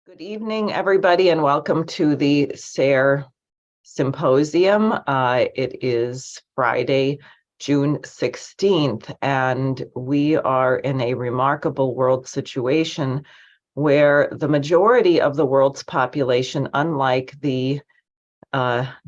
Good evening, everybody, and welcome to the SARE Symposium. It is Friday, June 16th, and we are in a remarkable world situation where the majority of the world's population, unlike the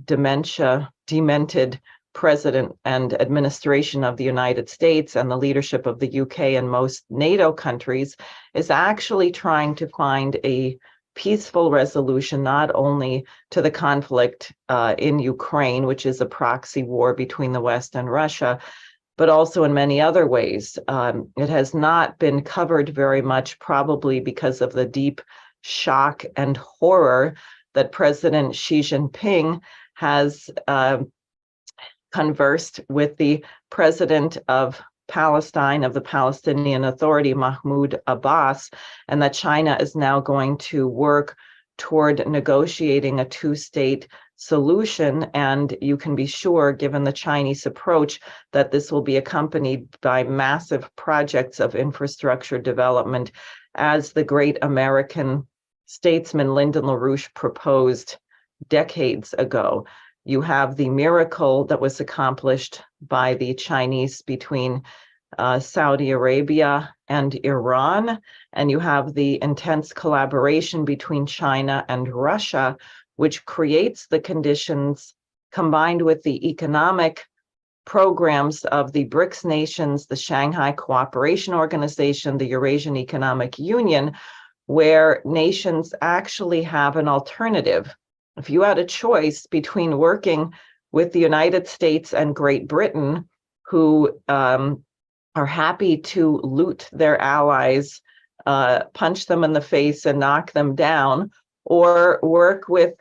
demented president and administration of the United States and the leadership of the UK and most NATO countries, is actually trying to find a peaceful resolution, not only to the conflict in Ukraine, which is a proxy war between the West and Russia, but also in many other ways. It has not been covered very much, probably because of the deep shock and horror that President Xi Jinping has conversed with the president of Palestine, of the Palestinian Authority, Mahmoud Abbas, and that China is now going to work toward negotiating a two-state solution. And you can be sure, given the Chinese approach, that this will be accompanied by massive projects of infrastructure development, as the great American statesman Lyndon LaRouche proposed decades ago. You have the miracle that was accomplished by the Chinese between Saudi Arabia and Iran, and you have the intense collaboration between China and Russia, which creates the conditions, combined with the economic programs of the BRICS nations, the Shanghai Cooperation Organization, the Eurasian Economic Union, where nations actually have an alternative. If you had a choice between working with the United States and Great Britain, who are happy to loot their allies, punch them in the face and knock them down, or work with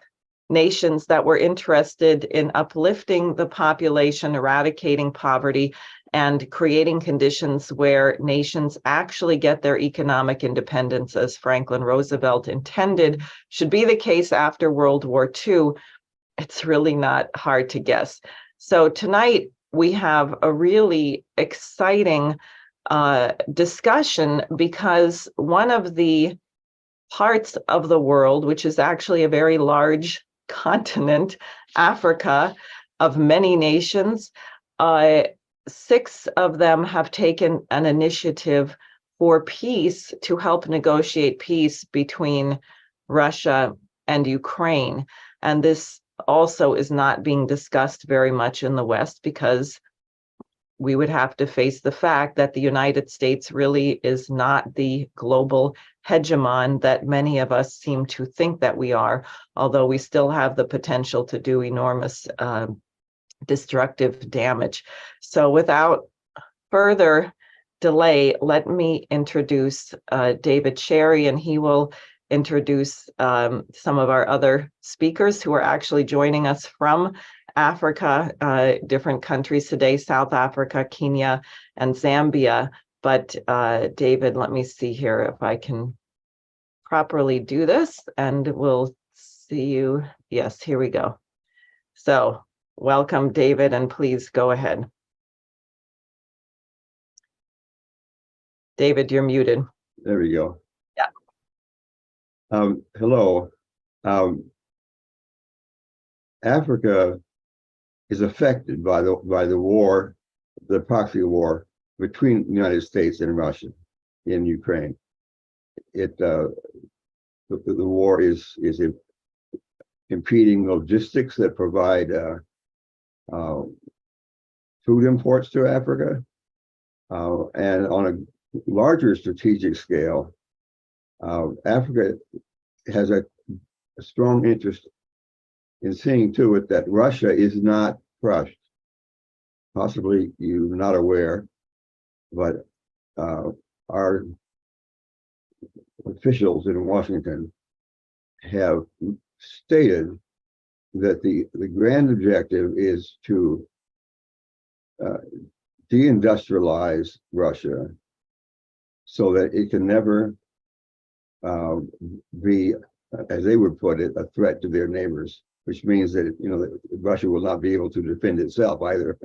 nations that were interested in uplifting the population, eradicating poverty, and creating conditions where nations actually get their economic independence, as Franklin Roosevelt intended, should be the case after World War II, it's really not hard to guess. So tonight we have a really exciting discussion, because one of the parts of the world, which is actually a very large continent, Africa, of many nations, 6 of them have taken an initiative for peace, to help negotiate peace between Russia and Ukraine. And this also is not being discussed very much in the West, because we would have to face the fact that the United States really is not the global hegemon that many of us seem to think that we are, although we still have the potential to do enormous destructive damage. So without further delay, let me introduce David Cherry, and he will introduce some of our other speakers who are actually joining us from Africa, different countries today: South Africa, Kenya, and Zambia. But David, let me see here if I can properly do this, and we'll see you. Yes, here we go. So welcome, David, and please go ahead. David, you're muted. There we go. Yeah. Hello. Africa is affected by the war, the proxy war between the United States and Russia in Ukraine. The war is impeding logistics that provide food imports to Africa, and on a larger strategic scale, Africa has a strong interest in seeing to it that Russia is not crushed. Possibly you're not aware, but our officials in Washington have stated that the grand objective is to deindustrialize Russia so that it can never be, as they would put it, a threat to their neighbors, which means that, you know, that Russia will not be able to defend itself either.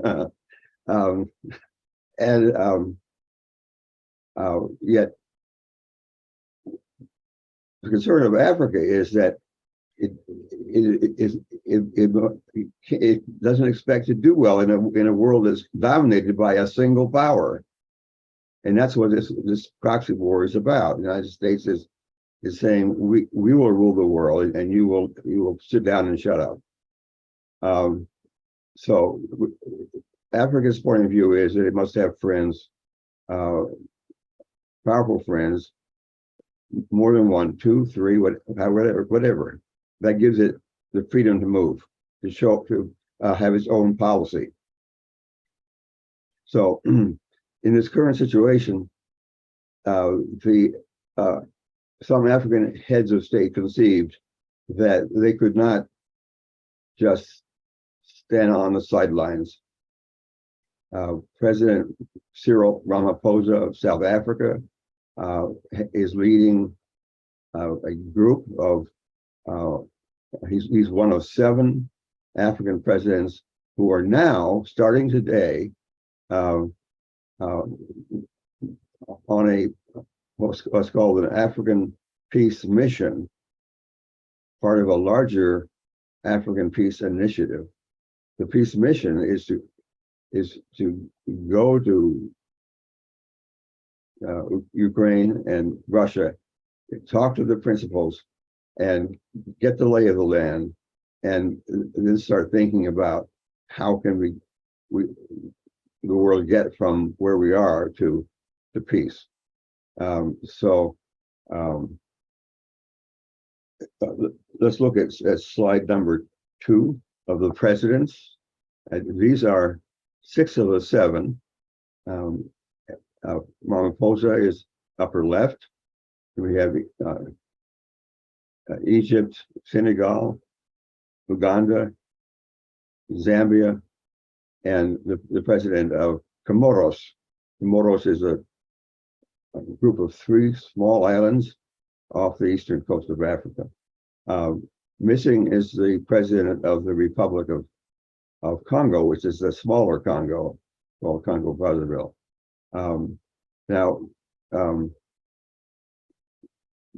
Yet the concern of Africa is that it doesn't expect to do well in a world that's dominated by a single power, and that's what this proxy war is about. The United States is saying we will rule the world, and you will sit down and shut up. So Africa's point of view is that it must have friends, powerful friends, more than one, two, three, whatever. That gives it the freedom to move, to have its own policy. So, in this current situation, some African heads of state conceived that they could not just stand on the sidelines. President Cyril Ramaphosa of South Africa is leading a group of, he's one of 7 African presidents who are now, starting today, on a what's called an African peace mission, part of a larger African peace initiative. The peace mission is to go to Ukraine and Russia, talk to the principals, and get the lay of the land, and then start thinking about how can the world get from where we are to peace. Let's look at slide number 2 of the presidents. These are 6 of the 7. Ramaphosa is upper left. We have Egypt, Senegal, Uganda, Zambia, and the president of Comoros. Comoros is a group of 3 small islands off the eastern coast of Africa. Missing is the president of the Republic of Congo, which is the smaller Congo, called Congo Brazzaville.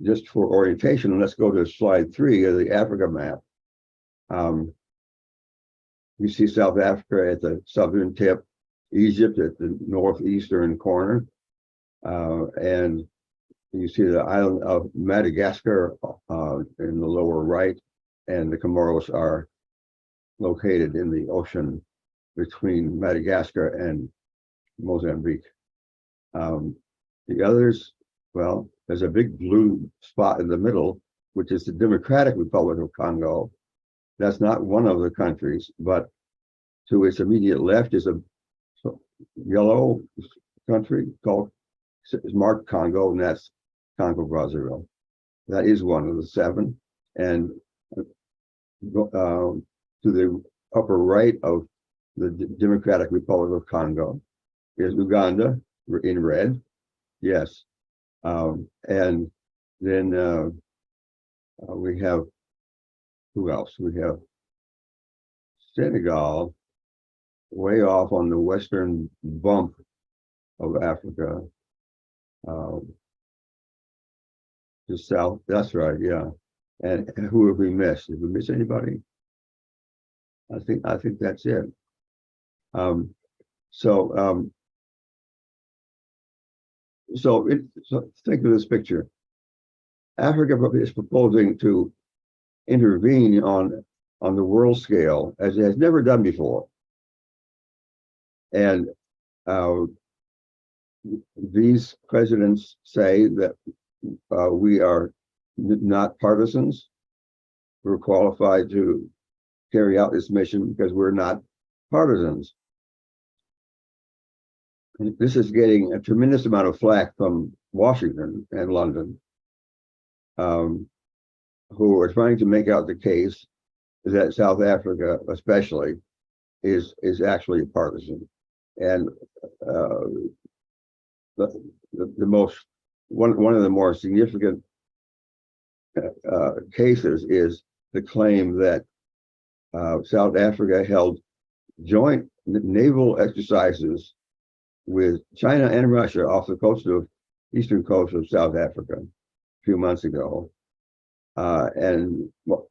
Just for orientation, let's go to slide 3 of the Africa map. You see South Africa at the southern tip, Egypt at the northeastern corner, and you see the island of Madagascar in the lower right, and the Comoros are located in the ocean between Madagascar and Mozambique. The others, well, there's a big blue spot in the middle, which is the Democratic Republic of Congo. That's not one of the countries, but to its immediate left is a yellow country called marked Congo, and that's Congo Brazzaville. That is one of the 7. And to the upper right of the Democratic Republic of Congo is Uganda in red. Yes. And then we have, who else? We have Senegal way off on the western bump of Africa. Just south, that's right, yeah. And who have we missed? Did we miss anybody? I think that's it. So think of this picture. Africa is proposing to intervene on the world scale as it has never done before. And these presidents say that we are not partisans. We're qualified to carry out this mission because we're not partisans. And this is getting a tremendous amount of flack from Washington and London, who are trying to make out the case that South Africa, especially, is actually partisan. And one of the more significant cases is the claim that South Africa held joint naval exercises with China and Russia off the eastern coast of South Africa a few months ago, And well,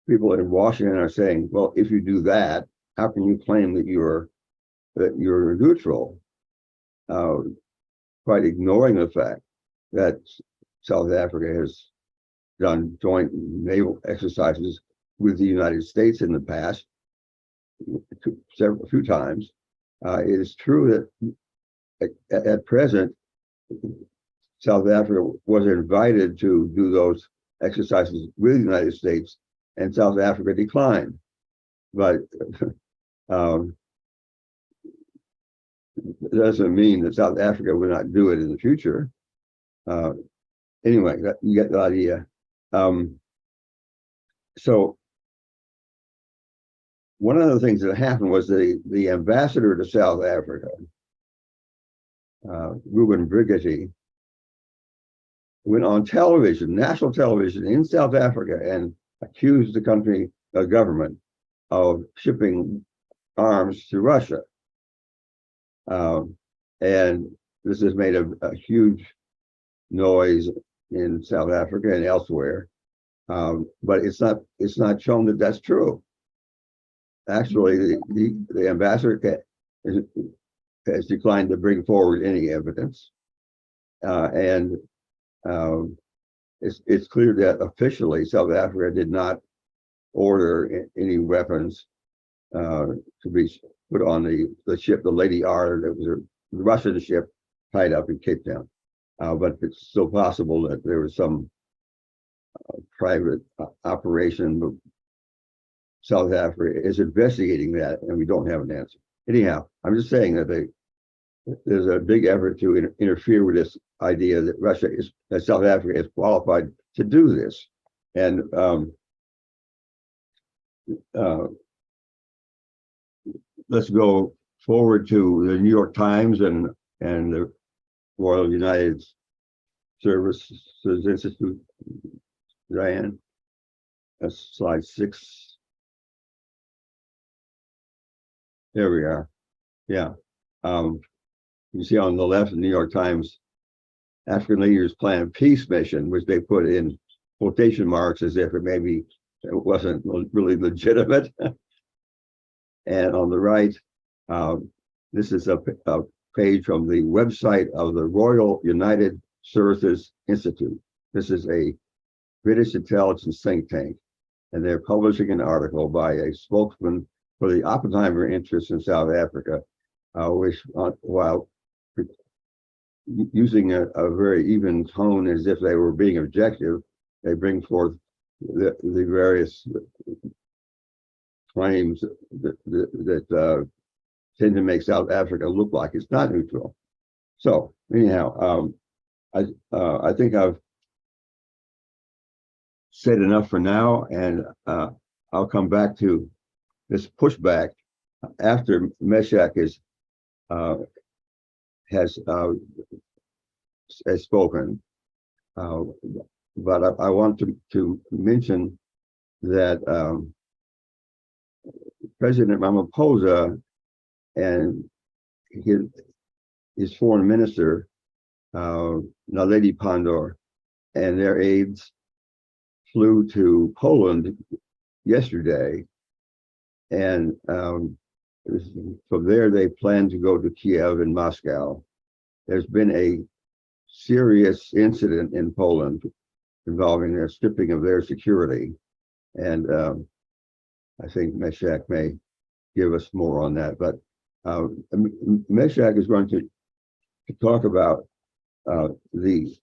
people in Washington are saying, well, if you do that, how can you claim that you're neutral? Quite ignoring the fact that South Africa has done joint naval exercises with the United States in the past, a few times. It is true that at present, South Africa was invited to do those exercises with the United States, and South Africa declined. But it doesn't mean that South Africa will not do it in the future. Anyway, you get the idea. So one of the things that happened was the ambassador to South Africa, Ruben Brigitte, went on television, national television in South Africa, and accused the country government of shipping arms to Russia. And this has made a huge noise in South Africa and elsewhere, but it's not shown that that's true. Actually, the ambassador has declined to bring forward any evidence, and it's clear that officially South Africa did not order any weapons to be put on the ship, the Lady R, that was a Russian ship tied up in Cape Town. But it's still possible that there was some private operation. But South Africa is investigating that, and we don't have an answer. Anyhow, I'm just saying that there's a big effort to interfere with this idea that that South Africa is qualified to do this. And let's go forward to the New York Times and the Royal United Services Institute. Diane, that's slide 6. There we are. Yeah. You see on the left, the New York Times, African leaders plan peace mission, which they put in quotation marks as if it wasn't really legitimate. And on the right, this is a page from the website of the Royal United Services Institute. This is a British intelligence think tank, and they're publishing an article by a spokesman for the Oppenheimer interests in South Africa, which, while using a very even tone as if they were being objective, they bring forth the various claims that tend to make South Africa look like it's not neutral. So anyhow, I think I've said enough for now, and I'll come back to this pushback after Meshack has spoken. But I want to mention that President Ramaphosa and his foreign minister, Naledi Pandor, and their aides flew to Poland yesterday, and from there they plan to go to Kiev and Moscow. There's been a serious incident in Poland involving their stripping of their security, and I think Meshack may give us more on that. But Meshack is going to talk about the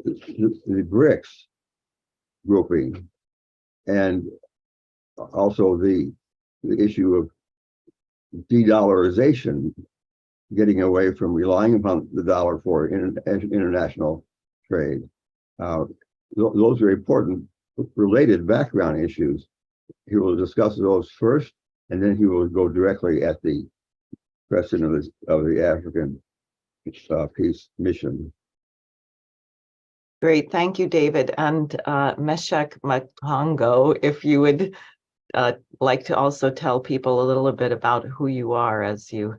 BRICS grouping, and also the issue of de-dollarization, getting away from relying upon the dollar for international trade. Those are important related background issues. He will discuss those first, and then he will go directly at the question of the African peace mission. Great, thank you, David. And Meshack Makongo, if you would like to also tell people a little bit about who you are as you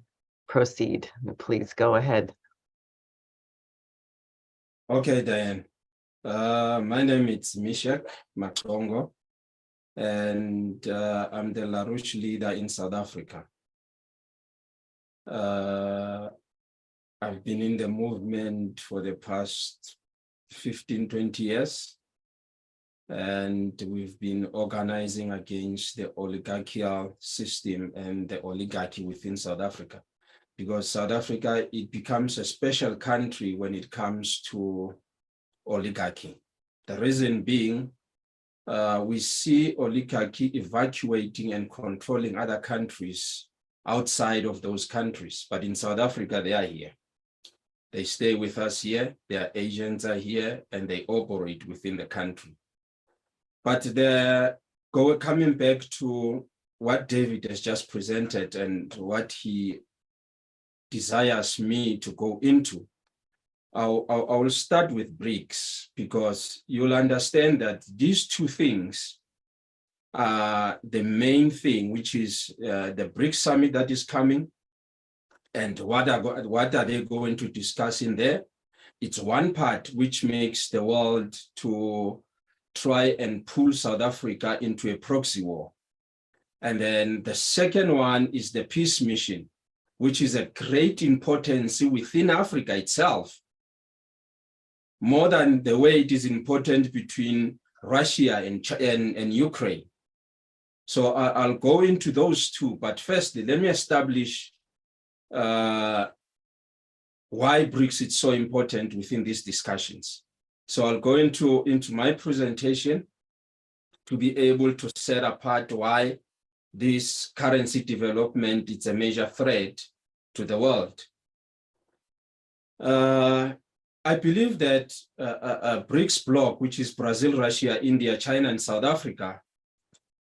proceed, please go ahead. Okay, Diane. My name is Meshack Makongo, and I'm the LaRouche leader in South Africa. I've been in the movement for the past 15, 20 years, and we've been organizing against the oligarchical system and the oligarchy within South Africa. Because South Africa, it becomes a special country when it comes to oligarchy. The reason being, we see oligarchy evacuating and controlling other countries outside of those countries. But in South Africa, they are here. They stay with us here, their agents are here, and they operate within the country. But coming back to what David has just presented and what he desires me to go into, I will start with BRICS, because you'll understand that these two things are the main thing, which is the BRICS summit that is coming, and what are they going to discuss in there. It's one part which makes the world to try and pull South Africa into a proxy war. And then the second one is the peace mission, which is a great importance within Africa itself, more than the way it is important between Russia and Ukraine. So I'll go into those two, but firstly, let me establish why BRICS is so important within these discussions. So I'll go into my presentation to be able to set apart why this currency development is a major threat to the world. I believe that a BRICS bloc, which is Brazil, Russia, India, China, and South Africa,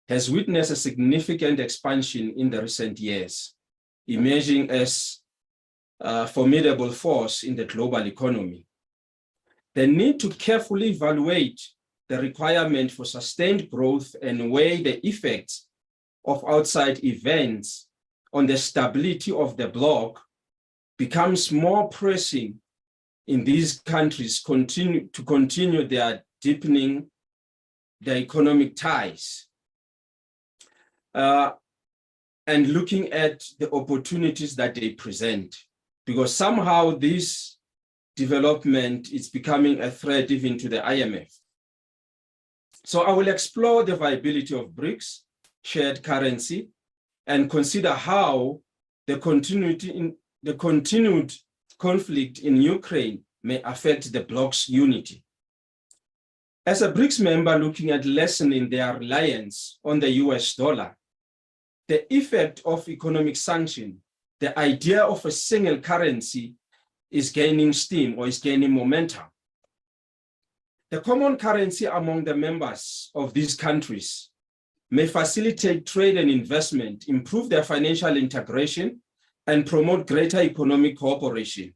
has witnessed a significant expansion in the recent years, emerging as a formidable force in the global economy. The need to carefully evaluate the requirement for sustained growth and weigh the effects of outside events on the stability of the bloc becomes more pressing in these countries continue their deepening their economic ties. And looking at the opportunities that they present, because somehow this development is becoming a threat even to the IMF. So I will explore the viability of BRICS, shared currency, and consider how the continued conflict in Ukraine may affect the bloc's unity. As a BRICS member looking at lessening their reliance on the US dollar, the effect of economic sanction, the idea of a single currency is gaining steam or is gaining momentum. The common currency among the members of these countries may facilitate trade and investment, improve their financial integration, and promote greater economic cooperation.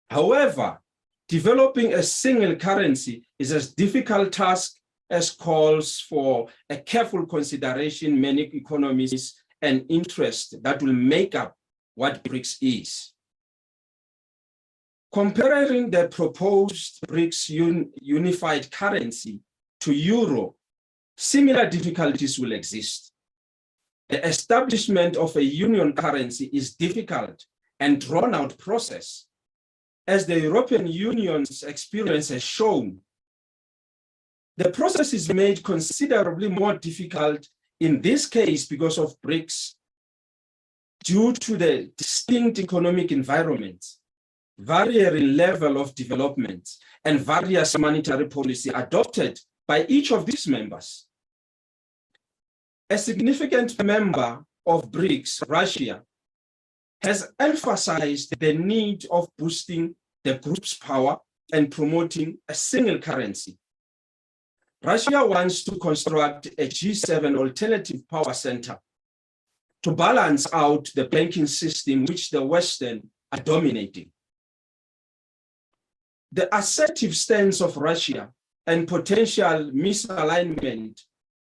However, developing a single currency is a difficult task as calls for a careful consideration many economists and interests that will make up what BRICS is. Comparing the proposed BRICS unified currency to euro, similar difficulties will exist. The establishment of a union currency is difficult and drawn-out process. As the European Union's experience has shown, the process is made considerably more difficult in this case because of BRICS due to the distinct economic environments, varying level of development, and various monetary policy adopted by each of these members. A significant member of BRICS, Russia, has emphasized the need of boosting the group's power and promoting a single currency. Russia wants to construct a G7 alternative power center to balance out the banking system which the Western are dominating. The assertive stance of Russia and potential misalignment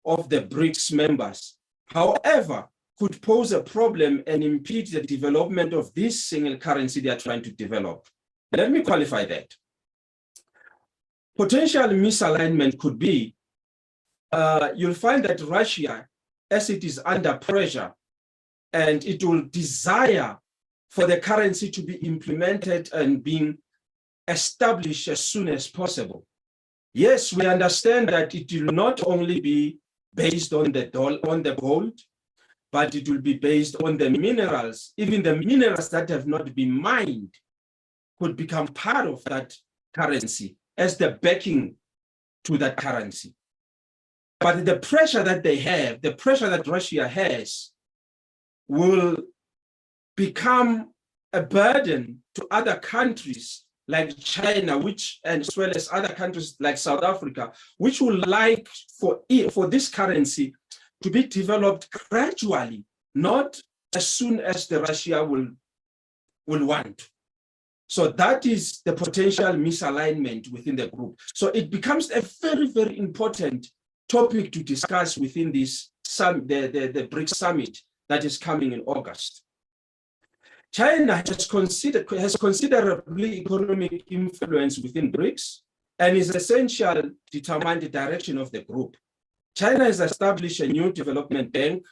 of the BRICS members, however, could pose a problem and impede the development of this single currency they are trying to develop. Let me qualify that. Potential misalignment could be, you'll find that Russia, as it is under pressure, and it will desire for the currency to be implemented and being established as soon as possible. Yes, we understand that it will not only be based on the gold, but it will be based on the minerals. Even the minerals that have not been mined could become part of that currency as the backing to that currency. But the pressure that they have, the pressure that Russia has, will become a burden to other countries like China, as well as other countries like South Africa, which would like for this currency to be developed gradually, not as soon as the Russia will want. So that is the potential misalignment within the group. So it becomes a very, very important topic to discuss within this the BRICS summit that is coming in August. China has considerably economic influence within BRICS and is essential to determine the direction of the group. China has established a new development bank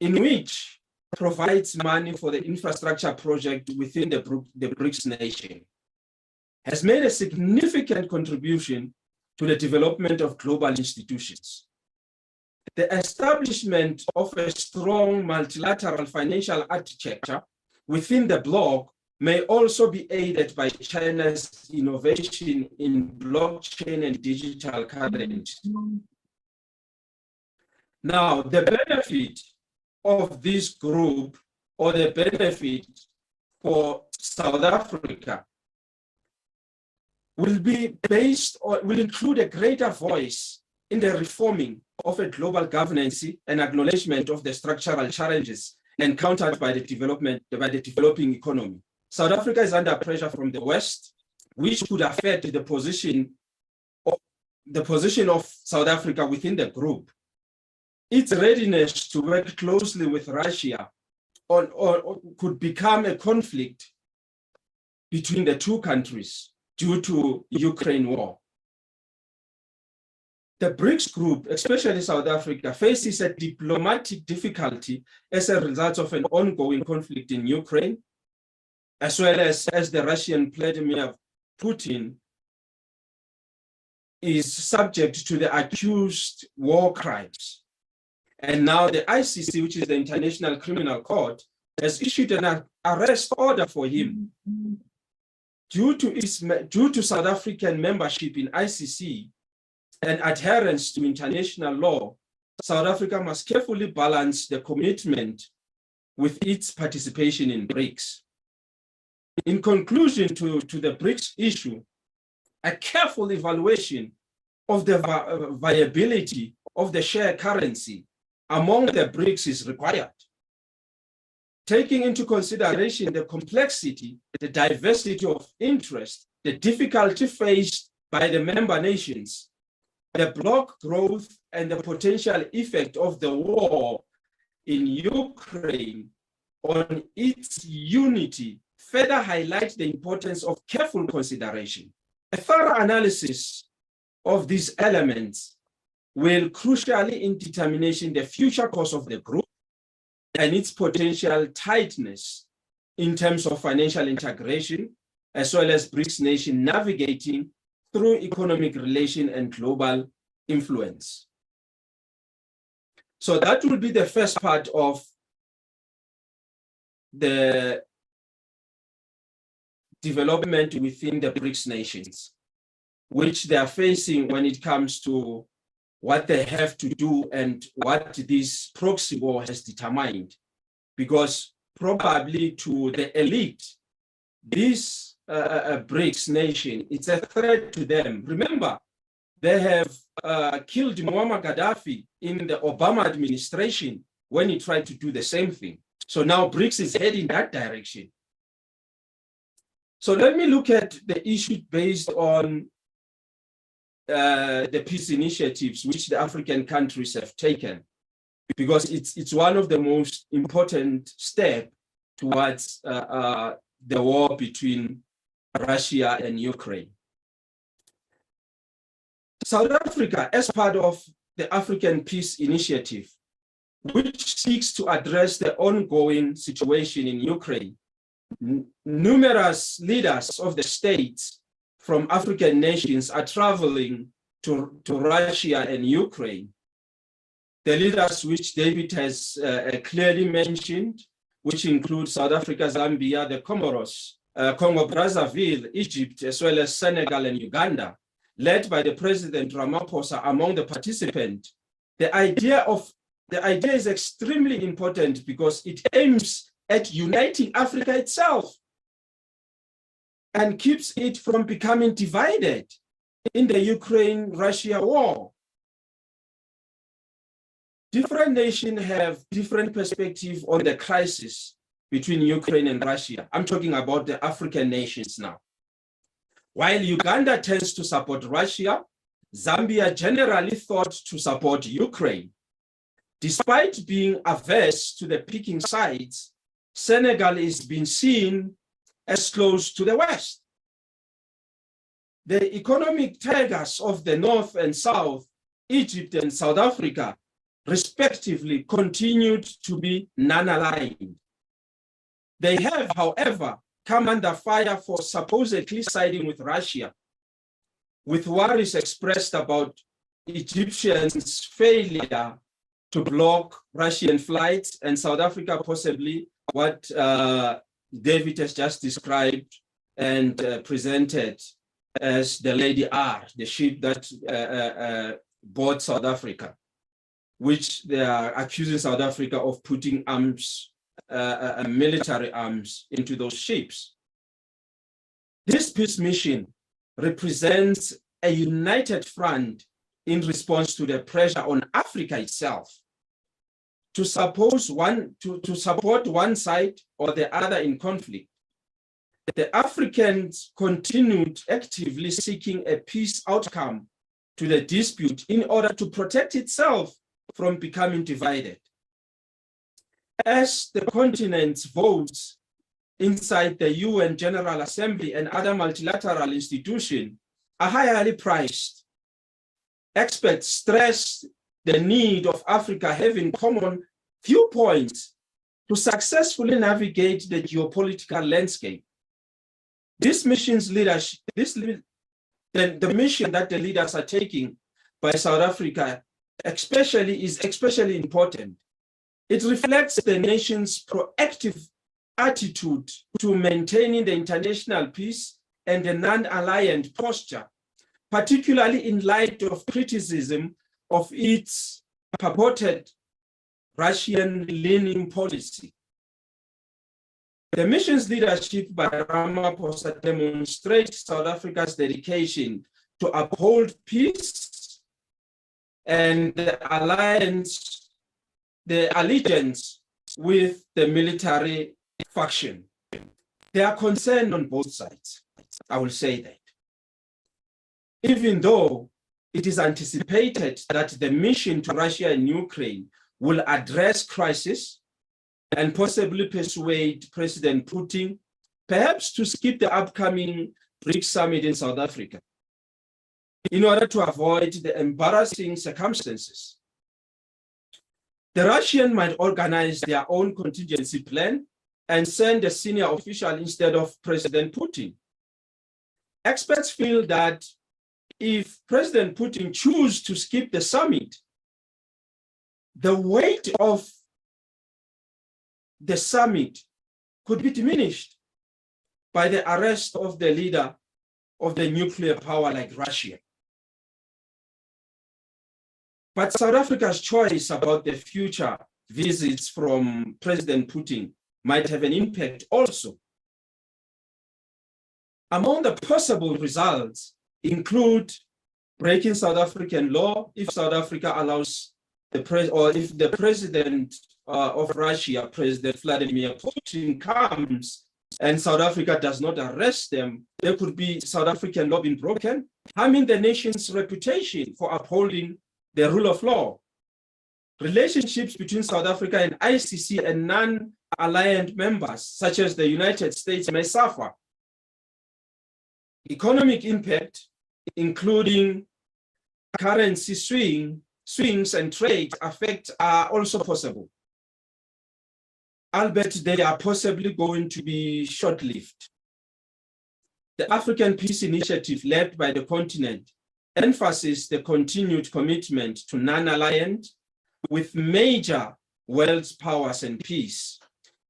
in which provides money for the infrastructure project within the BRICS nation, has made a significant contribution to the development of global institutions. The establishment of a strong multilateral financial architecture within the bloc may also be aided by China's innovation in blockchain and digital currency. Now, the benefit of this group, or the benefit for South Africa, will include a greater voice in the reforming of a global governance and acknowledgement of the structural challenges encountered by the developing economy. South Africa is under pressure from the West, which could affect the position of South Africa within the group. Its readiness to work closely with Russia could become a conflict between the two countries due to Ukraine war. The BRICS group, especially South Africa, faces a diplomatic difficulty as a result of an ongoing conflict in Ukraine, as well as the Russian Vladimir Putin is subject to the accused war crimes. And now the ICC, which is the International Criminal Court, has issued an arrest order for him. Due to South African membership in ICC and adherence to international law, South Africa must carefully balance the commitment with its participation in BRICS. In conclusion to the BRICS issue, a careful evaluation of the viability of the shared currency among the BRICS is required, taking into consideration the complexity, the diversity of interest, the difficulty faced by the member nations, the bloc growth, and the potential effect of the war in Ukraine on its unity further highlight the importance of careful consideration. A thorough analysis of these elements will crucially in determining the future course of the group and its potential tightness in terms of financial integration, as well as BRICS nation navigating through economic relation and global influence. So that will be the first part of the development within the BRICS nations, which they are facing when it comes to what they have to do and what this proxy war has determined. Because probably to the elite, this BRICS nation, it's a threat to them. Remember, they have killed Muammar Gaddafi in the Obama administration when he tried to do the same thing. So now BRICS is heading that direction. So let me look at the issue based on the peace initiatives which the African countries have taken, because it's one of the most important steps towards the war between Russia and Ukraine. South Africa, as part of the African Peace Initiative, which seeks to address the ongoing situation in Ukraine, numerous leaders of the states from African nations are traveling to Russia and Ukraine. The leaders which David has clearly mentioned, which include South Africa, Zambia, the Comoros, Congo Brazzaville, Egypt, as well as Senegal and Uganda, led by the President Ramaphosa among the participants. The idea is extremely important because it aims at uniting Africa itself and keeps it from becoming divided in the Ukraine-Russia war. Different nations have different perspectives on the crisis between Ukraine and Russia. I'm talking about the African nations now. While Uganda tends to support Russia, Zambia generally thought to support Ukraine. Despite being averse to the picking sides, Senegal is being seen as close to the West. The economic tigers of the North and South, Egypt and South Africa, respectively, continued to be non-aligned. They have, however, come under fire for supposedly siding with Russia, with worries expressed about Egyptians' failure to block Russian flights, and South Africa possibly what David has just described and presented as the Lady R, the ship that bought South Africa, which they are accusing South Africa of putting arms, military arms into those ships. This peace mission represents a united front in response to the pressure on Africa itself to support one side or the other in conflict. The Africans continued actively seeking a peace outcome to the dispute in order to protect itself from becoming divided. As the continent's votes inside the UN General Assembly and other multilateral institutions are highly priced, experts stress the need of Africa having common viewpoints to successfully navigate the geopolitical landscape. This mission's leadership, the mission that the leaders are taking by South Africa is especially important. It reflects the nation's proactive attitude to maintaining the international peace and the non-aligned posture, particularly in light of criticism of its purported Russian-leaning policy. The mission's leadership by Ramaphosa demonstrates South Africa's dedication to uphold peace and the allegiance with the military faction. They are concerned on both sides, I will say that. Even though it is anticipated that the mission to Russia and Ukraine will address crisis and possibly persuade President Putin perhaps to skip the upcoming BRICS summit in South Africa in order to avoid the embarrassing circumstances. The Russians might organize their own contingency plan and send a senior official instead of President Putin. Experts feel that if President Putin chooses to skip the summit, the weight of the summit could be diminished by the arrest of the leader of the nuclear power like Russia. But South Africa's choice about the future visits from President Putin might have an impact also. Among the possible results include breaking South African law if South Africa allows if the president of Russia, President Vladimir Putin, comes and South Africa does not arrest them, there could be South African law being broken, harming the nation's reputation for upholding the rule of law. Relationships between South Africa and ICC and non-aligned members, such as the United States, may suffer. Economic impact, including currency swings and trade effects are also possible, albeit they are possibly going to be short-lived. The African Peace Initiative, led by the continent, emphasizes the continued commitment to non-aligned with major world powers and peace.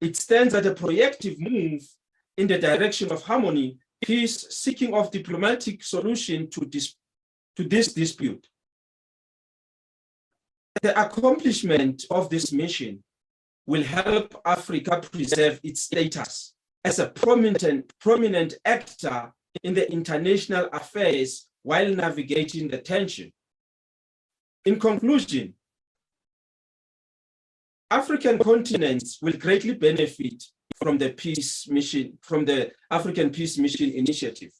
It stands as a proactive move in the direction of harmony, peace, seeking of diplomatic solution to this dispute. The accomplishment of this mission will help Africa preserve its status as a prominent actor in the international affairs while navigating the tension. In conclusion, African continents will greatly benefit from the peace mission, from the African Peace Mission Initiative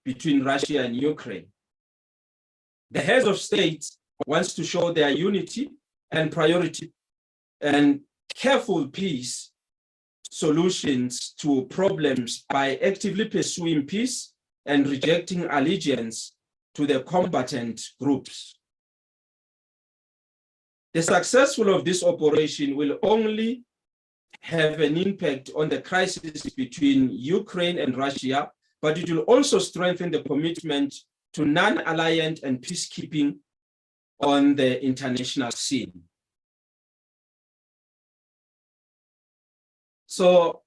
between Russia and Ukraine. The heads of state wants to show their unity and priority and careful peace solutions to problems by actively pursuing peace and rejecting allegiance to the combatant groups. The success of this operation will only have an impact on the crisis between Ukraine and Russia, but it will also strengthen the commitment to non-aligned and peacekeeping on the international scene. So,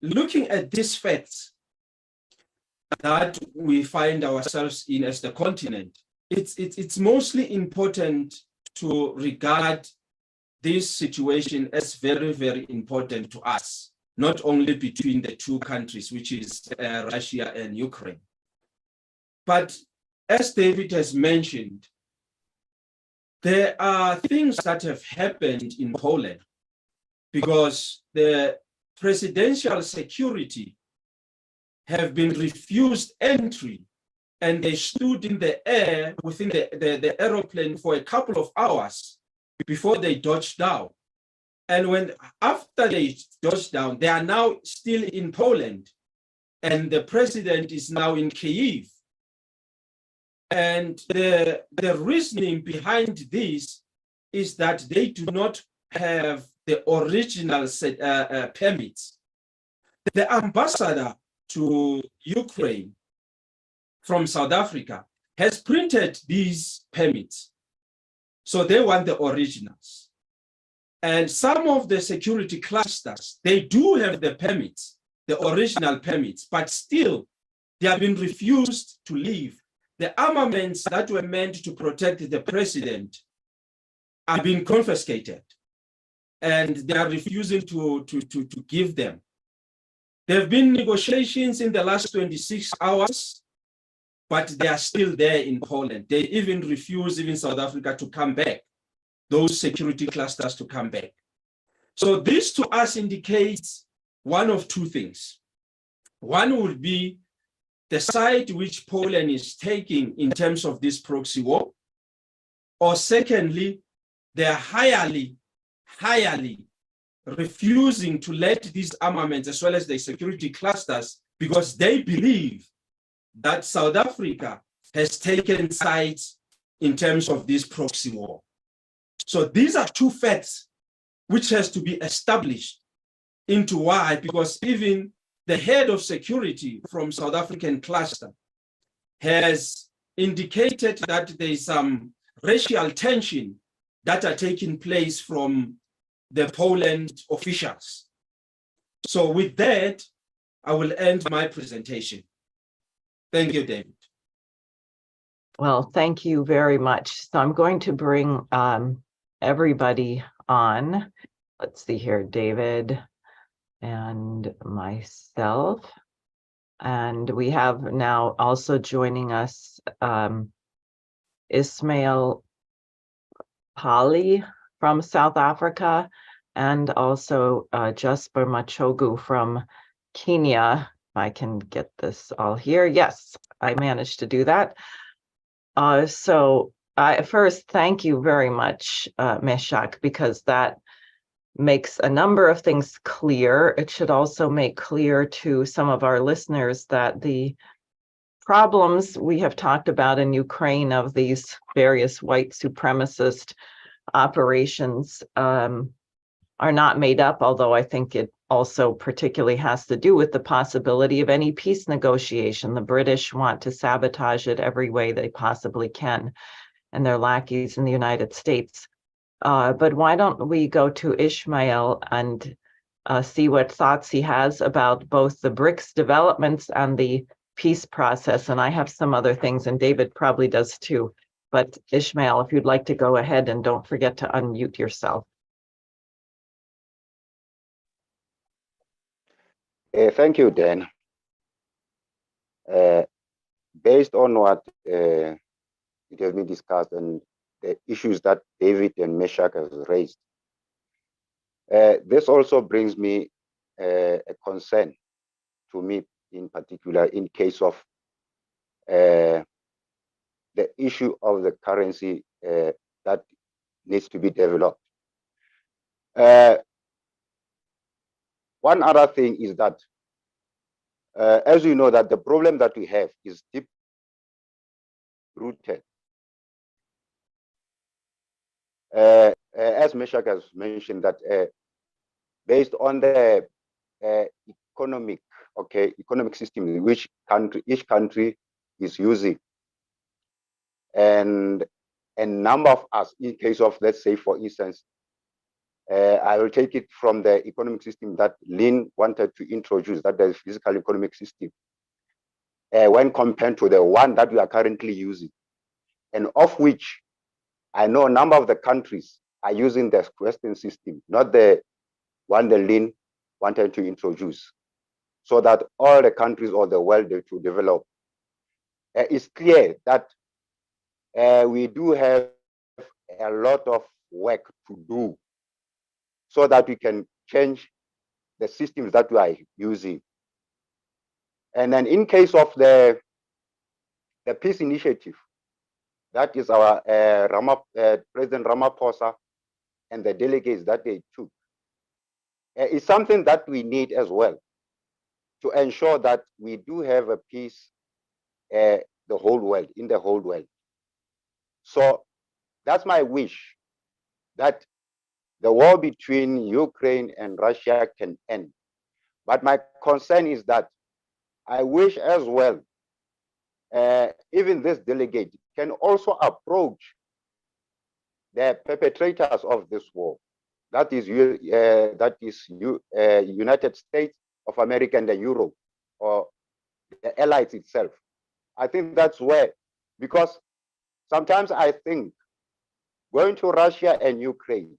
looking at these facts that we find ourselves in as the continent, it's mostly important to regard this situation as very, very important to us, not only between the two countries, which is Russia and Ukraine. But as David has mentioned, there are things that have happened in Poland because the presidential security have been refused entry, and they stood in the air within the aeroplane for a couple of hours before they dodged down. And after they dodged down, they are now still in Poland, and the president is now in Kyiv. And the reasoning behind this is that they do not have the original permits. The ambassador to Ukraine from South Africa has printed these permits. So they want the originals. And some of the security clusters, they do have the permits, the original permits, but still they have been refused to leave. The armaments that were meant to protect the president are being confiscated, and they are refusing to give them. There have been negotiations in the last 26 hours, but they are still there in Poland. They even refuse, even South Africa, to come back, those security clusters to come back. So this to us indicates one of two things. One would be the side which Poland is taking in terms of this proxy war, or secondly, they are highly refusing to let these armaments as well as the security clusters because they believe that South Africa has taken sides in terms of this proxy war. So these are two facts which has to be established into why, because even the head of security from South African cluster has indicated that there is some racial tension that are taking place from the Poland officials. So with that, I will end my presentation. Thank you, David. Well, thank you very much. So I'm going to bring everybody on. Let's see here, David and myself. And we have now also joining us Ishmael Phali from South Africa, and also Jasper Machogu from Kenya. If I can get this all here. Yes, I managed to do that. So first, thank you very much, Meshack, because that makes a number of things clear. It should also make clear to some of our listeners that the problems we have talked about in Ukraine of these various white supremacist operations are not made up, although I think it also particularly has to do with the possibility of any peace negotiation. The British want to sabotage it every way they possibly can, and their lackeys in the United States. But why don't we go to Ishmael and see what thoughts he has about both the BRICS developments and the peace process. And I have some other things, and David probably does too. But Ishmael, if you'd like to go ahead, and don't forget to unmute yourself. Thank you, Dan. Based on what it has been discussed and the issues that David and Meshack have raised, this also brings me a concern to me in particular in case of the issue of the currency that needs to be developed. One other thing is that, as you know, that the problem that we have is deep rooted. As Meshack has mentioned, that based on the economic system which each country is using, and a number of us, in case of, let's say, for instance, I will take it from the economic system that Lynn wanted to introduce, that the physical economic system, when compared to the one that we are currently using, and of which I know a number of the countries are using the Western system, not the one that Lynn wanted to introduce, so that all the countries of the world to develop. It's clear that we do have a lot of work to do so that we can change the systems that we are using. And then in case of the peace initiative, that is our President Ramaphosa and the delegates that they took, is something that we need as well to ensure that we do have a peace in the whole world. So that's my wish, that the war between Ukraine and Russia can end. But my concern is that I wish as well, even this delegate can also approach the perpetrators of this war. That is United States of America and the Europe, or the allies itself. I think that's where, because sometimes I think going to Russia and Ukraine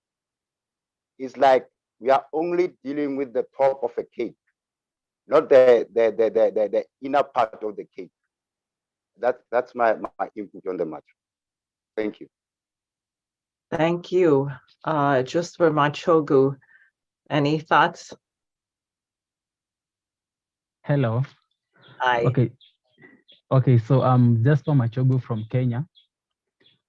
is like we are only dealing with the top of a cake, not the inner part of the cake. That's my input on the matter. Thank you. Thank you. Jasper Machogu, any thoughts? Hello. Hi. Okay. So I'm Jasper Machogu from Kenya.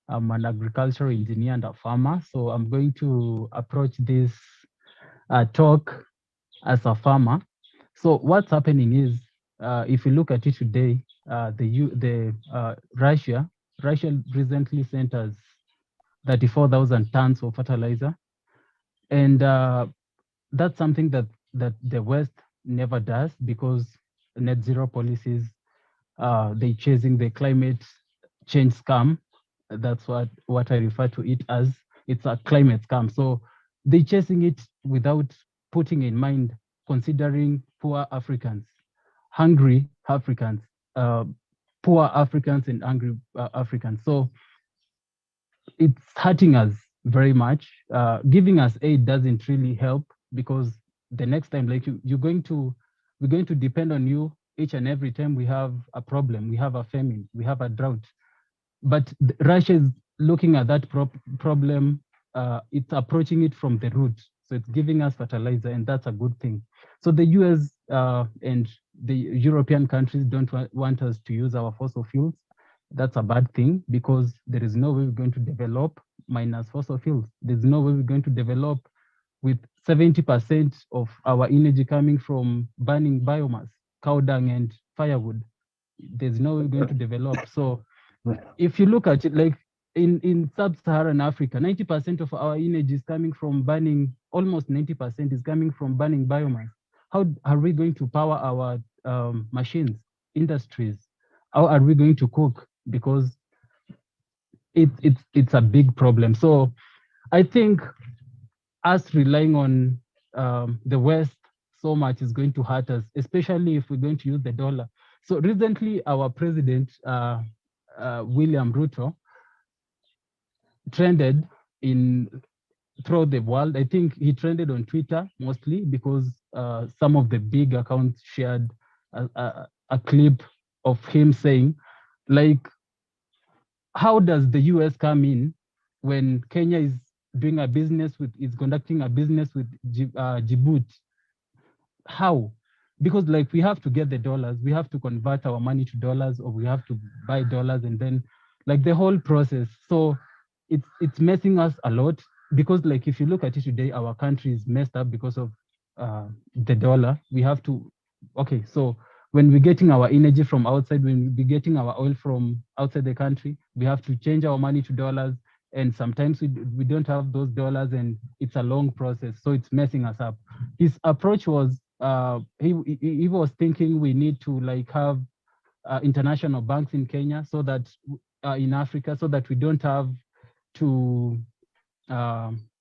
I'm an agricultural engineer and a farmer. So I'm going to approach this talk as a farmer. So what's happening is, if you look at it today, Russia recently sent us 34,000 tons of fertilizer, and that's something that the West never does, because net zero policies, they chasing the climate change scam. That's what I refer to it as. It's a climate scam. So they chasing it without putting in mind, considering poor Africans, hungry Africans, poor Africans and hungry Africans. So it's hurting us very much. Giving us aid doesn't really help, because the next time, like we're going to depend on you each and every time we have a problem, we have a famine, we have a drought. But Russia is looking at that problem, it's approaching it from the root. So it's giving us fertilizer, and that's a good thing. So the US and the European countries don't want us to use our fossil fuels. That's a bad thing, because there is no way we're going to develop minus fossil fuels. There's no way we're going to develop with 70% of our energy coming from burning biomass, cow dung and firewood. there's no way we're going to develop. So if you look at it, like in sub-Saharan Africa, 90% of our energy is coming from burning, almost 90% is coming from burning biomass. How are we going to power our machines, industries? How are we going to cook? Because it's a big problem. So I think us relying on the West so much is going to hurt us, especially if we're going to use the dollar. So recently, our president, William Ruto, trended throughout the world. I think he trended on Twitter mostly because some of the big accounts shared a clip of him saying, like, how does the US come in when Kenya is doing a business with, is conducting a business with Djibouti? How? Because like we have to get the dollars, we have to convert our money to dollars, or we have to buy dollars, and then like the whole process. So it's messing us a lot, because like if you look at it today, our country is messed up because of the dollar. We have to, okay, so when we're getting our energy from outside, when we're getting our oil from outside the country, we have to change our money to dollars. And sometimes we don't have those dollars, and it's a long process. So it's messing us up. His approach was, he was thinking we need to like have international banks in Kenya, so that in Africa, so that we don't have to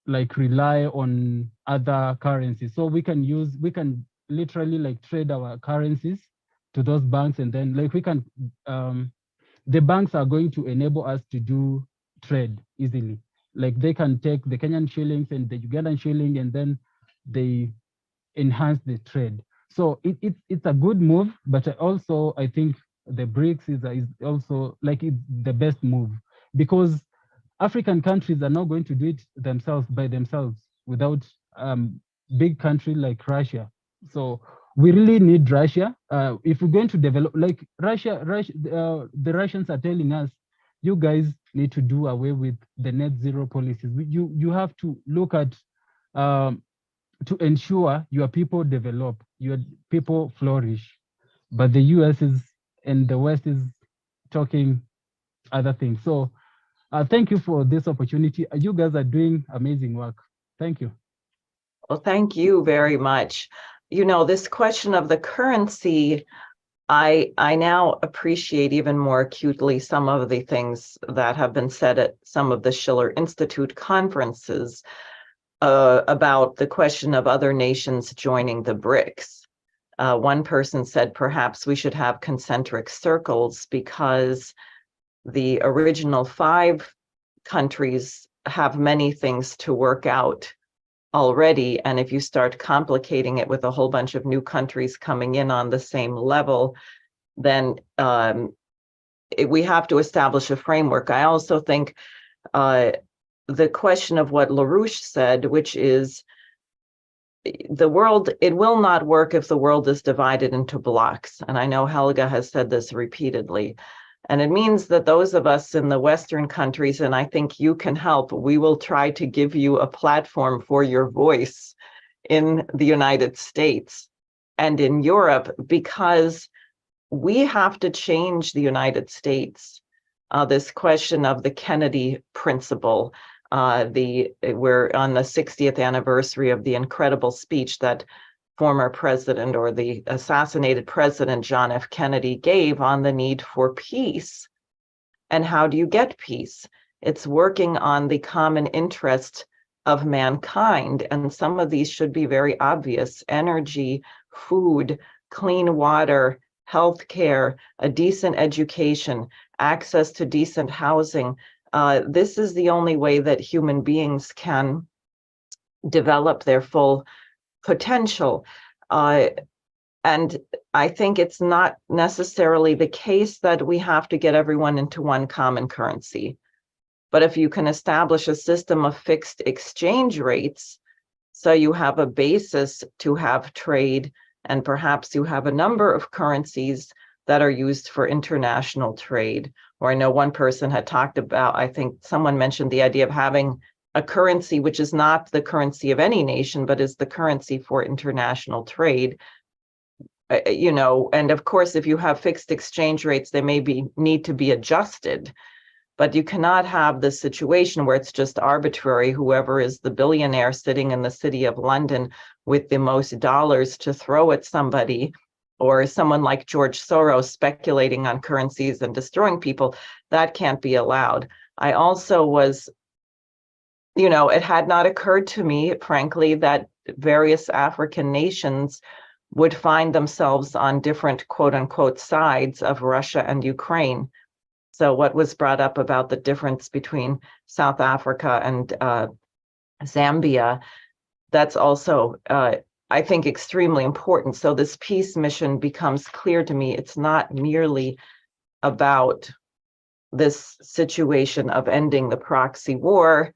like rely on other currencies. So we can literally like trade our currencies to those banks, and then like we can, the banks are going to enable us to do trade easily. Like they can take the Kenyan shillings and the Ugandan shilling, and then they enhance the trade. So it's a good move, but also I think the BRICS is also like it's the best move, because African countries are not going to do it themselves by themselves without big country like Russia. So we really need Russia. If we're going to develop, like Russia, the Russians are telling us, you guys need to do away with the net zero policies. You have to look at to ensure your people develop, your people flourish. But the US and the West is talking other things. So thank you for this opportunity. You guys are doing amazing work. Thank you. Well, thank you very much. You know, this question of the currency, I now appreciate even more acutely some of the things that have been said at some of the Schiller Institute conferences about the question of other nations joining the BRICS. One person said perhaps we should have concentric circles, because the original 5 countries have many things to work out already. And if you start complicating it with a whole bunch of new countries coming in on the same level, then we have to establish a framework. I also think the question of what LaRouche said, which is the world, it will not work if the world is divided into blocks. And I know Helga has said this repeatedly. And it means that those of us in the Western countries, and I think you can help, we will try to give you a platform for your voice in the United States and in Europe, because we have to change the United States. This question of the Kennedy principle, we're on the 60th anniversary of the incredible speech that former president, or the assassinated president, John F. Kennedy gave on the need for peace. And how do you get peace? It's working on the common interest of mankind. And some of these should be very obvious: energy, food, clean water, healthcare, a decent education, access to decent housing. This is the only way that human beings can develop their full potential. And I think it's not necessarily the case that we have to get everyone into one common currency. But if you can establish a system of fixed exchange rates, so you have a basis to have trade, and perhaps you have a number of currencies that are used for international trade. Or I know one person had talked about, I think someone mentioned the idea of having a currency which is not the currency of any nation, but is the currency for international trade. you know, and of course, if you have fixed exchange rates, they may need to be adjusted. But you cannot have this situation where it's just arbitrary. Whoever is the billionaire sitting in the city of London with the most dollars to throw at somebody, or someone like George Soros speculating on currencies and destroying people, that can't be allowed. I also was, you know, it had not occurred to me, frankly, that various African nations would find themselves on different quote unquote sides of Russia and Ukraine. So what was brought up about the difference between South Africa and Zambia, that's also, I think, extremely important. So this peace mission becomes clear to me. It's not merely about this situation of ending the proxy war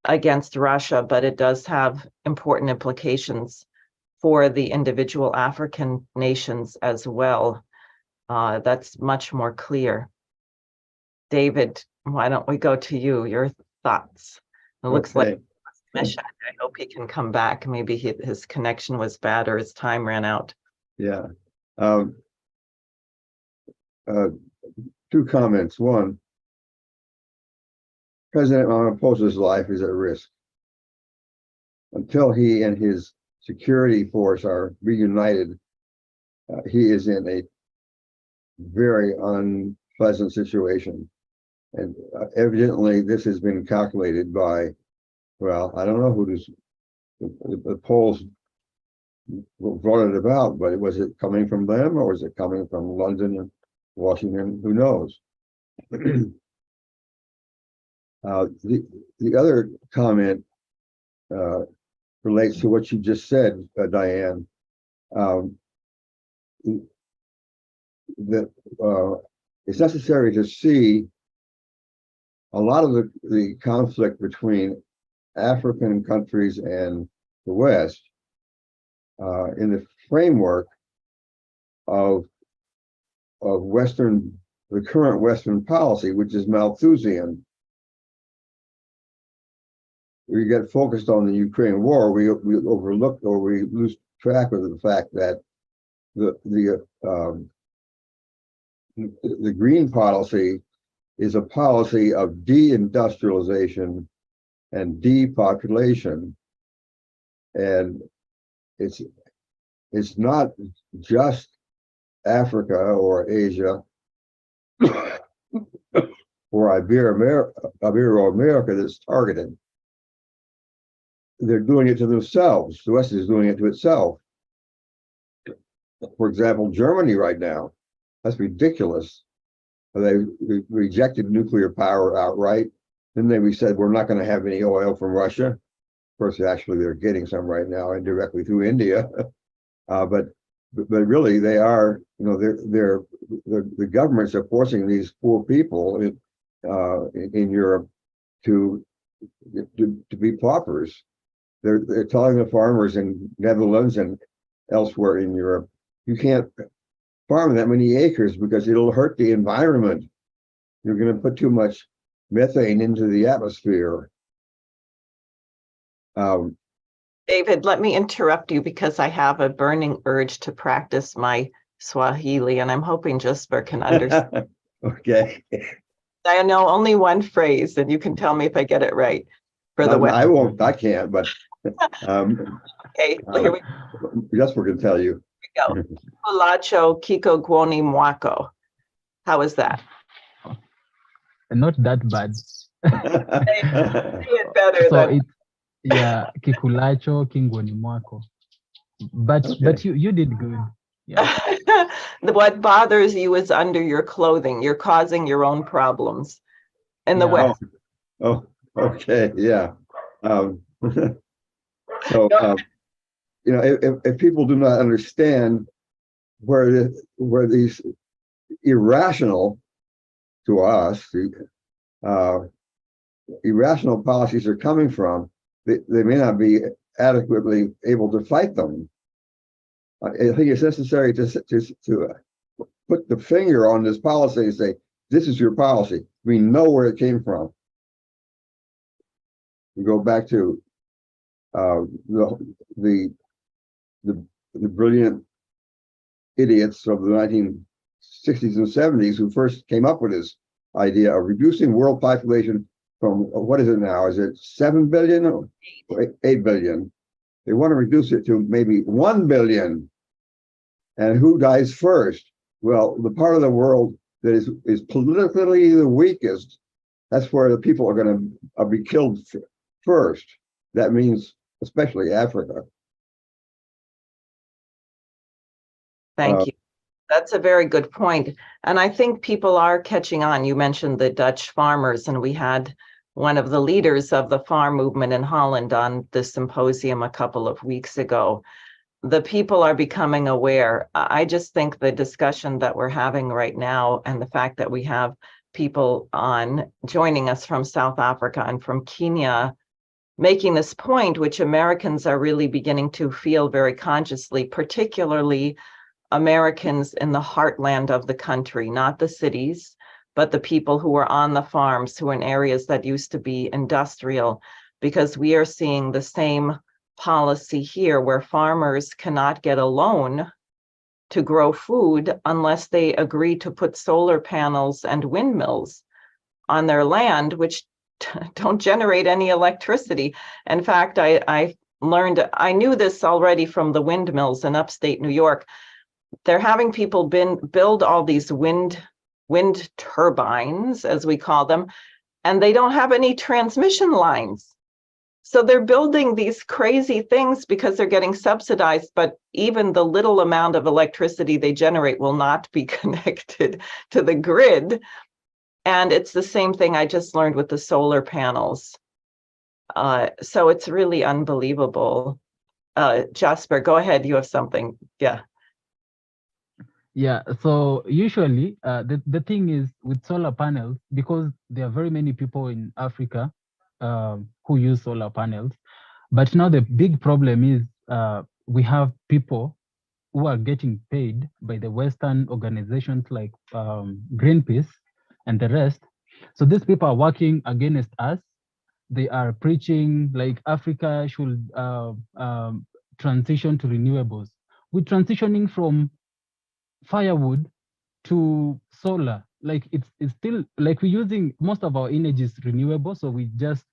against Russia, but it does have important implications for the individual African nations as well. That's much more clear. David, why don't we go to you? Your thoughts. It looks like Meshack. I hope he can come back. Maybe his connection was bad or his time ran out. Yeah. Two comments. One, President Ramaphosa's life is at risk. Until he and his security force are reunited, he is in a very unpleasant situation. And evidently, this has been calculated by, well, I don't know who this, the polls brought it about, but was it coming from them or was it coming from London and Washington? Who knows? The other comment relates to what you just said, Diane. That it's necessary to see a lot of the conflict between African countries and the West in the framework of the current Western policy, which is Malthusian. We get focused on the Ukraine war, we overlook or we lose track of the fact that the green policy is a policy of deindustrialization and depopulation, and it's not just Africa or Asia or Ibero-America that's targeted. They're doing it to themselves. The West is doing it to itself. For example, Germany right now, that's ridiculous. They rejected nuclear power outright. Then we said, we're not going to have any oil from Russia. Of course, actually, they're getting some right now indirectly through India. But really, they are, you know, the governments are forcing these poor people in Europe to be paupers. They're telling the farmers in Netherlands and elsewhere in Europe, you can't farm that many acres because it'll hurt the environment. You're going to put too much methane into the atmosphere. David, let me interrupt you because I have a burning urge to practice my Swahili, and I'm hoping Jasper can understand. Okay. I know only one phrase, and you can tell me if I get it right. For the I won't. I can't. But okay, well, here we Jasper can tell you. go. Kulacho Kiko Gwoni Mwako. How is that? Not that bad. Say it better. So Than... it's, yeah, Kikulacho Kingoni Mwako. But Okay. but you did good. Yeah. What bothers you is under your clothing. You're causing your own problems in the West. Oh, okay, yeah. So, you know, if people do not understand where these irrational, to us, irrational policies are coming from, they may not be adequately able to fight them. I think it's necessary to put the finger on this policy and say, this is your policy. We know where it came from. We go back to the brilliant idiots of the 1960s and 70s who first came up with this idea of reducing world population from, what is it now? Is it 7 billion or 8 billion? They want to reduce it to maybe 1 billion. And who dies first? Well, the part of the world that is politically the weakest, that's where the people are going to be killed first. That means especially Africa. Thank you. That's a very good point. And I think people are catching on. You mentioned the Dutch farmers, and we had one of the leaders of the farm movement in Holland on the symposium a couple of weeks ago. The people are becoming aware. I just think the discussion that we're having right now and the fact that we have people on joining us from South Africa and from Kenya making this point, which Americans are really beginning to feel very consciously, particularly Americans in the heartland of the country, not the cities, but the people who are on the farms, who are in areas that used to be industrial, because we are seeing the same policy here where farmers cannot get a loan to grow food unless they agree to put solar panels and windmills on their land, which don't generate any electricity. In fact, I knew this already from the windmills in upstate New York. They're having people build all these wind turbines, as we call them, and they don't have any transmission lines. So they're building these crazy things because they're getting subsidized, but even the little amount of electricity they generate will not be connected to the grid. And it's the same thing I just learned with the solar panels. So it's really unbelievable. Jasper, go ahead. You have something. Yeah. Yeah, so usually the thing is with solar panels, because there are very many people in Africa who use solar panels, but now the big problem is we have people who are getting paid by the Western organizations like Greenpeace and the rest. So these people are working against us. They are preaching like Africa should transition to renewables. We're transitioning from firewood to solar. Like it's still like we're using most of our energy is renewable, so we just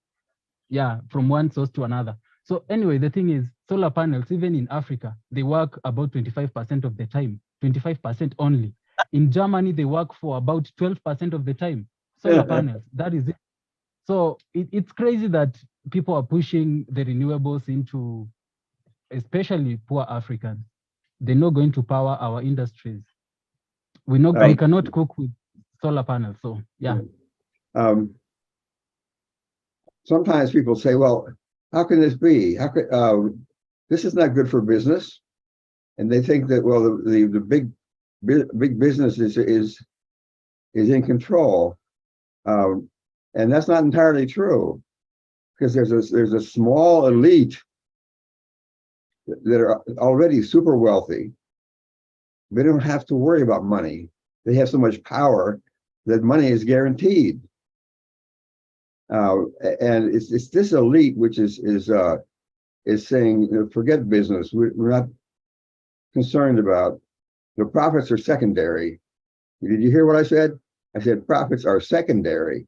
from one source to another. So anyway, the thing is solar panels, even in Africa, they work about 25% of the time, 25% only. In Germany, they work for about 12% of the time. Solar panels, that is it. So it's crazy that people are pushing the renewables into especially poor Africans. They're not going to power our industries. We cannot cook with solar panels. So yeah. Sometimes people say, well, how can this be? How could this is not good for business? And they think that, well, the big business is in control. And that's not entirely true, because there's a small elite that are already super wealthy. They don't have to worry about money. They have so much power that money is guaranteed. And it's this elite which is saying, you know, forget business. We're not concerned about the profits are secondary. Did you hear what I said? I said profits are secondary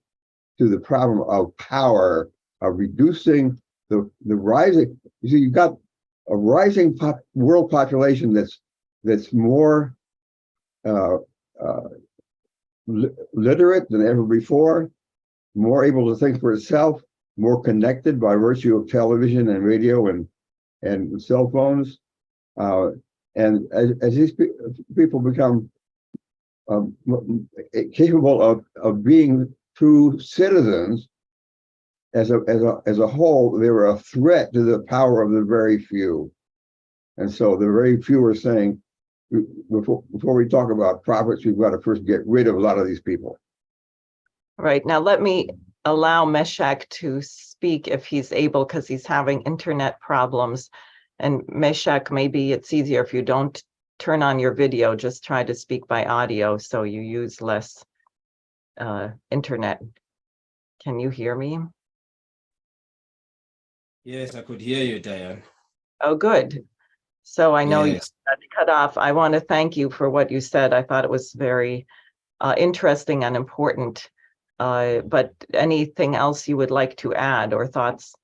to the problem of power, of reducing the rising. You see, you've got a rising world population that's more literate than ever before, more able to think for itself, more connected by virtue of television and radio and cell phones. And as these people become capable of being true citizens, as a whole, they were a threat to the power of the very few. And so the very few are saying, before we talk about profits, we've got to first get rid of a lot of these people. Right. Now, let me allow Meshack to speak if he's able, because he's having internet problems. And Meshack, maybe it's easier if you don't turn on your video, just try to speak by audio so you use less internet. Can you hear me? Yes, I could hear you, Diane. Oh, good. So I know you Yes. had to cut off. I want to thank you for what you said. I thought it was very interesting and important. But anything else you would like to add or thoughts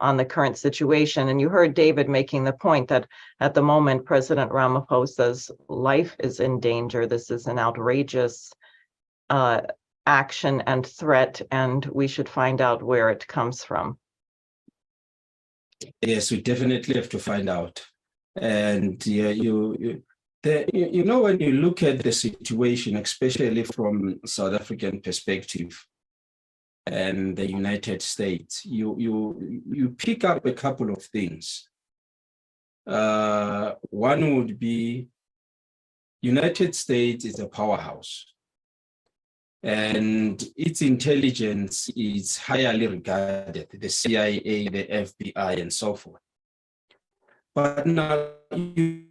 on the current situation? And you heard David making the point that at the moment, President Ramaphosa's life is in danger. This is an outrageous action and threat, and we should find out where it comes from. Yes, we definitely have to find out. And yeah, you know, when you look at the situation, especially from South African perspective and the United States, you pick up a couple of things. One would be United States is a powerhouse, and its intelligence is highly regarded, the CIA, the FBI, and so forth. But now you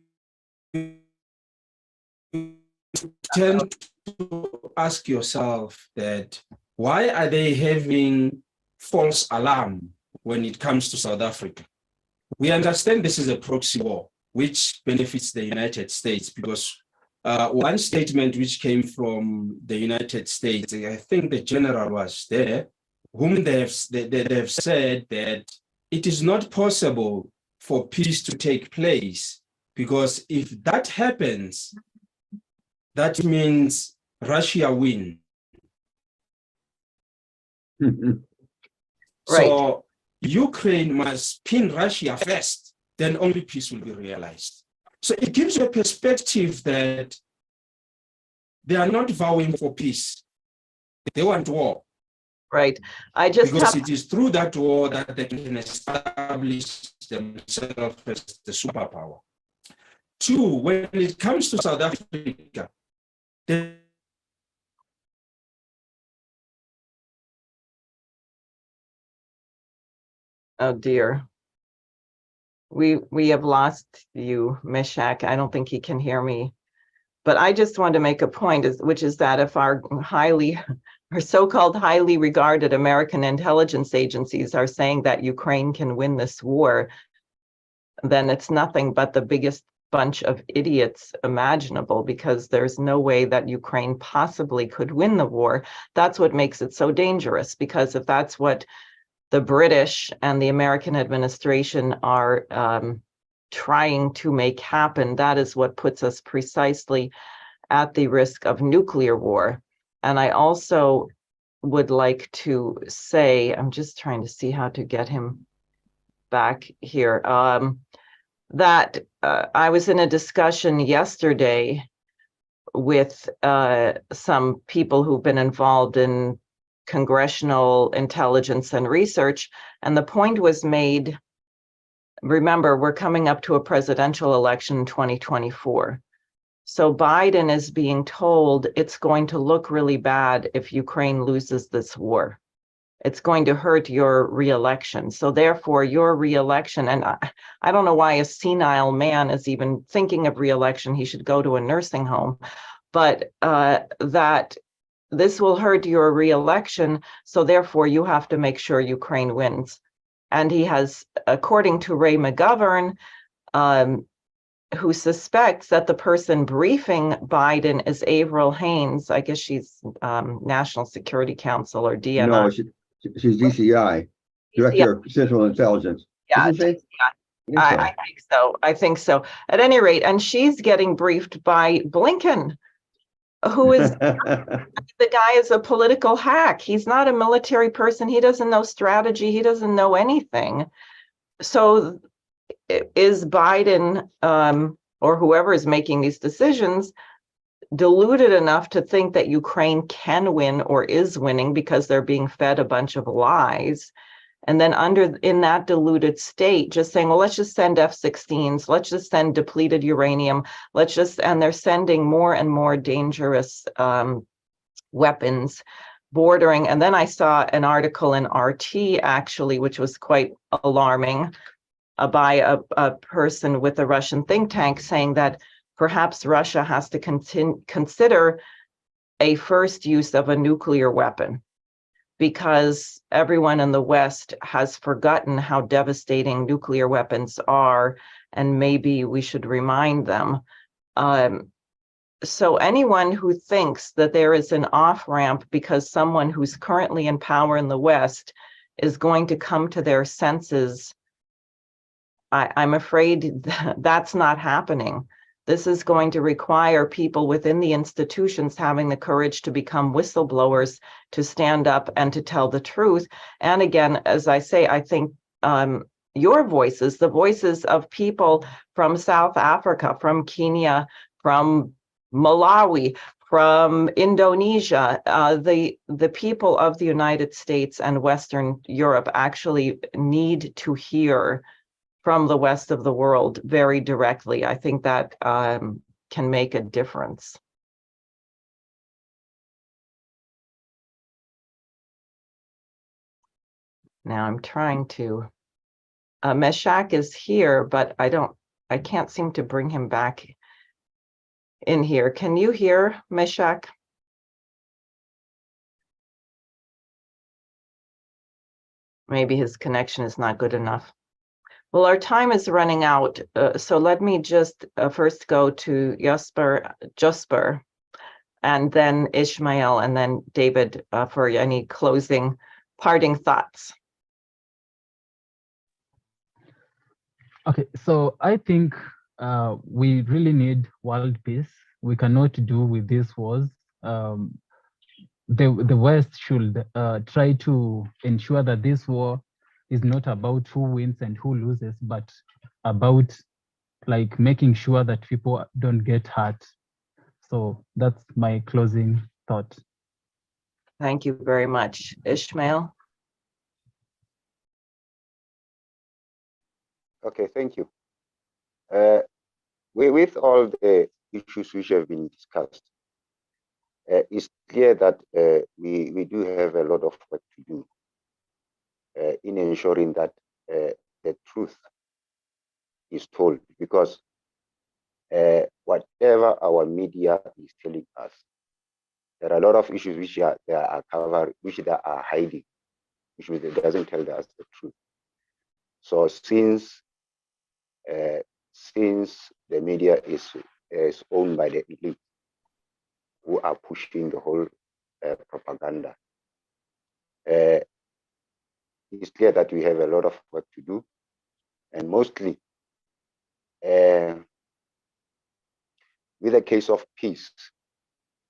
tend to ask yourself that why are they having false alarm when it comes to South Africa? We understand this is a proxy war, which benefits the United States, because one statement which came from the United States, I think the general was there, whom they have said that it is not possible for peace to take place, because if that happens, that means Russia wins. Right. So Ukraine must pin Russia first, then only peace will be realized. So it gives you a perspective that they are not vowing for peace. They want war. Right. I just because have it is through that war that they can establish themselves as the superpower. Two, when it comes to South Africa, oh dear. We have lost you, Meshack. I don't think he can hear me. But I just want to make a point, which is that if our so-called highly regarded American intelligence agencies are saying that Ukraine can win this war, then it's nothing but the biggest bunch of idiots imaginable, because there's no way that Ukraine possibly could win the war. That's what makes it so dangerous, because if that's what the British and the American administration are trying to make happen, that is what puts us precisely at the risk of nuclear war. And I also would like to say, I'm just trying to see how to get him back here, that I was in a discussion yesterday with some people who've been involved in congressional intelligence and research, and the point was made, remember, we're coming up to a presidential election in 2024. So Biden is being told it's going to look really bad if Ukraine loses this war. It's going to hurt your reelection. So therefore, your reelection, and I don't know why a senile man is even thinking of reelection. He should go to a nursing home. But that this will hurt your reelection. So therefore, you have to make sure Ukraine wins. And he has, according to Ray McGovern, who suspects that the person briefing Biden is Avril Haines. I guess she's National Security Council or DNI. No, she's DCI, Director of Central Intelligence. Yeah, Isn't she? I think so. I think so. At any rate, and she's getting briefed by Blinken, who is the guy is a political hack. He's not a military person. He doesn't know strategy. He doesn't know anything. So is Biden or whoever is making these decisions deluded enough to think that Ukraine can win or is winning because they're being fed a bunch of lies? And then in that deluded state, just saying, well, let's just send F-16s, let's just send depleted uranium, and they're sending more and more dangerous weapons bordering. And then I saw an article in RT, actually, which was quite alarming, by a person with a Russian think tank saying that perhaps Russia has to consider a first use of a nuclear weapon, because everyone in the West has forgotten how devastating nuclear weapons are and maybe we should remind them. So anyone who thinks that there is an off-ramp because someone who's currently in power in the West is going to come to their senses, I'm afraid that's not happening. This is going to require people within the institutions having the courage to become whistleblowers, to stand up and to tell the truth. And again, as I say, I think your voices, the voices of people from South Africa, from Kenya, from Malawi, from Indonesia, the people of the United States and Western Europe actually need to hear from the West of the world very directly. I think that can make a difference. Now I'm trying to, Meshack is here, but I can't seem to bring him back in here. Can you hear Meshack? Maybe his connection is not good enough. Well, our time is running out, so let me just first go to Jasper, and then Ishmael, and then David for any closing parting thoughts. Okay, so I think we really need world peace. We cannot do with these wars. The West should try to ensure that this war is not about who wins and who loses, but about like making sure that people don't get hurt. So that's my closing thought. Thank you very much. Ishmael? Okay, thank you. With all the issues which have been discussed, it's clear that we do have a lot of work to do in ensuring that the truth is told, because whatever our media is telling us, there are a lot of issues which they are covered, which they are hiding, which means it doesn't tell us the truth. So since the media is owned by the elite who are pushing the whole propaganda, it's clear that we have a lot of work to do, and mostly with the case of peace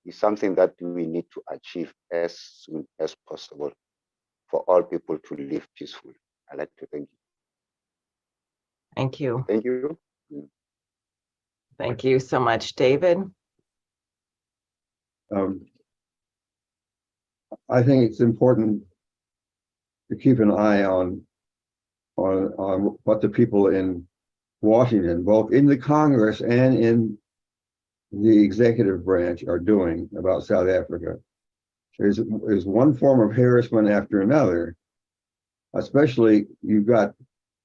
is something that we need to achieve as soon as possible for all people to live peacefully. I'd like to thank you. Thank you. Thank you. Thank you so much. David? I think it's important to keep an eye on what the people in Washington, both in the Congress and in the executive branch, are doing about South Africa. There's one form of harassment after another. Especially, you've got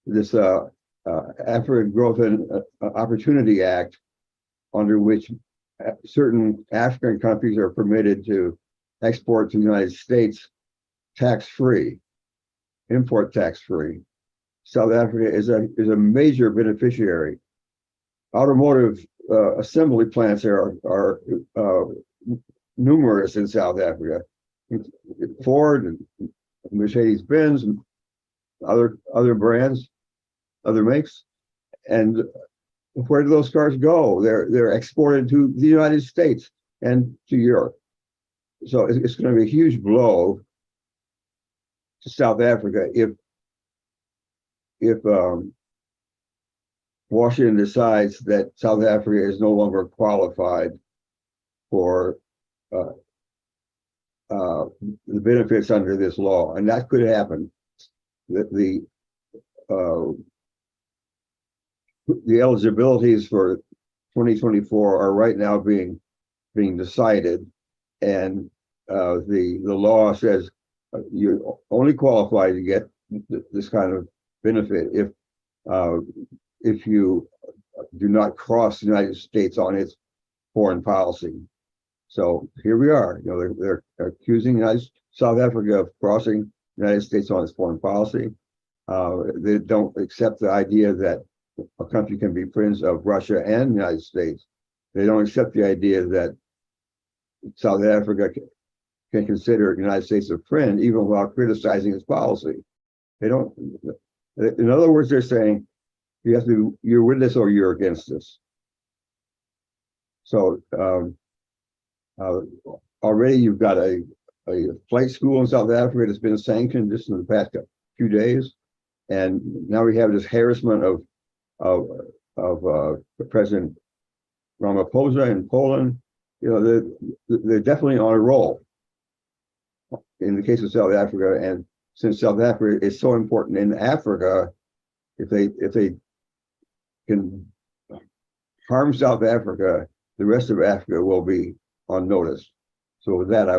this African Growth and Opportunity Act, under which certain African countries are permitted to export to the United States tax-free, import tax-free. South Africa is a major beneficiary. Automotive assembly plants are numerous in South Africa. Ford and Mercedes-Benz and other brands, other makes. And where do those cars go? They're exported to the United States and to Europe. So it's going to be a huge blow to South Africa if Washington decides that South Africa is no longer qualified for the benefits under this law, and that could happen. The eligibilities for 2024 are right now being decided, and the law says you're only qualified to get this kind of benefit if you do not cross the United States on its foreign policy. So here we are. You know, they're accusing South Africa of crossing the United States on its foreign policy. They don't accept the idea that a country can be friends of Russia and the United States. They don't accept the idea that South Africa can consider the United States a friend even while criticizing its policy. They don't. In other words, they're saying you have to, you're with us or you're against us. So already you've got a flight school in South Africa that's been sanctioned just in the past few days, and now we have this harassment of President Ramaphosa in Poland. You know, they're definitely on a roll in the case of South Africa, and since South Africa is so important in Africa, if they can harm South Africa, the rest of Africa will be on notice. So with that, I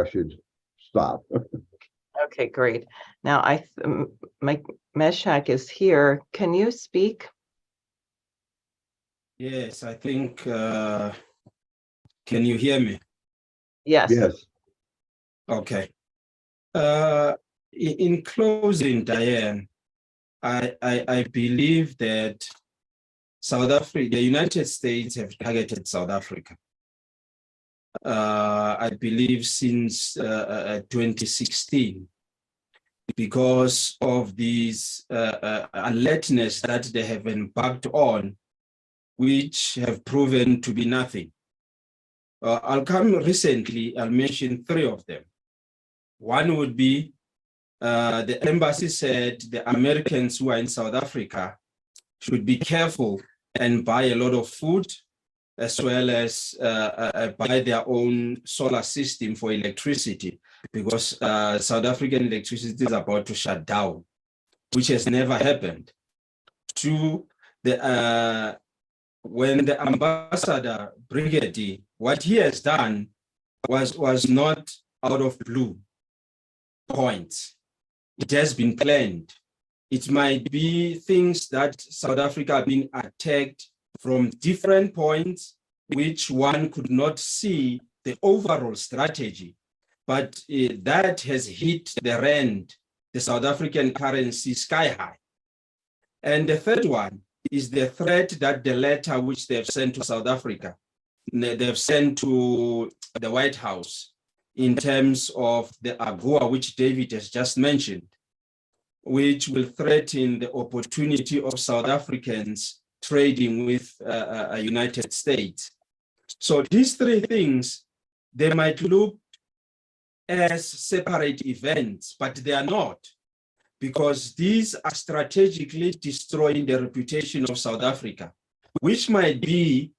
should stop. Okay, great. Now Meshack is here. Can you speak? Yes, I think, can you hear me? Yes. Yes. Okay. In closing, Diane, I believe that South Africa, the United States have targeted South Africa. I believe since 2016, because of these alertness that they have embarked on, which have proven to be nothing. I'll mention three of them. One would be the embassy said the Americans who are in South Africa should be careful and buy a lot of food, as well as buy their own solar system for electricity, because South African electricity is about to shut down, which has never happened. Two, when the ambassador Brigadier, what he has done was not out of blue points. It has been planned. It might be things that South Africa are being attacked from different points, which one could not see the overall strategy, but that has hit the rand, the South African currency, sky high. And the third one is the threat that the letter which they've sent to South Africa, they've sent to the White House in terms of the AGOA, which David has just mentioned, which will threaten the opportunity of South Africans trading with United States. So these three things, they might look as separate events, but they are not, because these are strategically destroying the reputation of South Africa, which might be